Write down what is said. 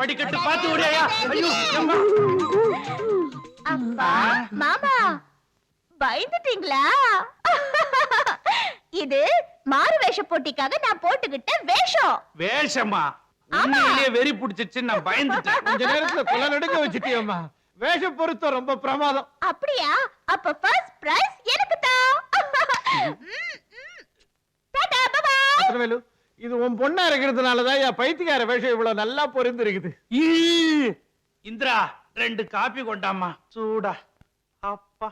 படிக்கட்டு பாத்து ஓடியா. ஐயோ அம்மா. அப்பா மாமா பயந்துட்டீங்களா? இது மாறு வேஷ போட்டிக்காக நான் போட்டுக்கிட்ட வேஷம். வேஷமா? உண்மையிலேயே வெறி பிடிச்சிச்சு, நான் பயந்துட்டேன். கொஞ்ச நேரத்துல கொலை நடுங்க வச்சுட்டியம்மா. வேஷ பொருத்தம் ரொம்ப பிரமாதம். அப்படியா? அப்ப ஃபர்ஸ்ட் பிரைஸ் எனக்கு தான். Tata bye by. அத்தரவேலு, இது உன் பொண்ணா இருக்கிறதுனாலதான் என் பைத்தியக்கார வேஷம் இவ்வளவு நல்லா பொருந்து இருக்குது. இந்திரா 2 காப்பி கொண்டாமா, சூடா. அப்பா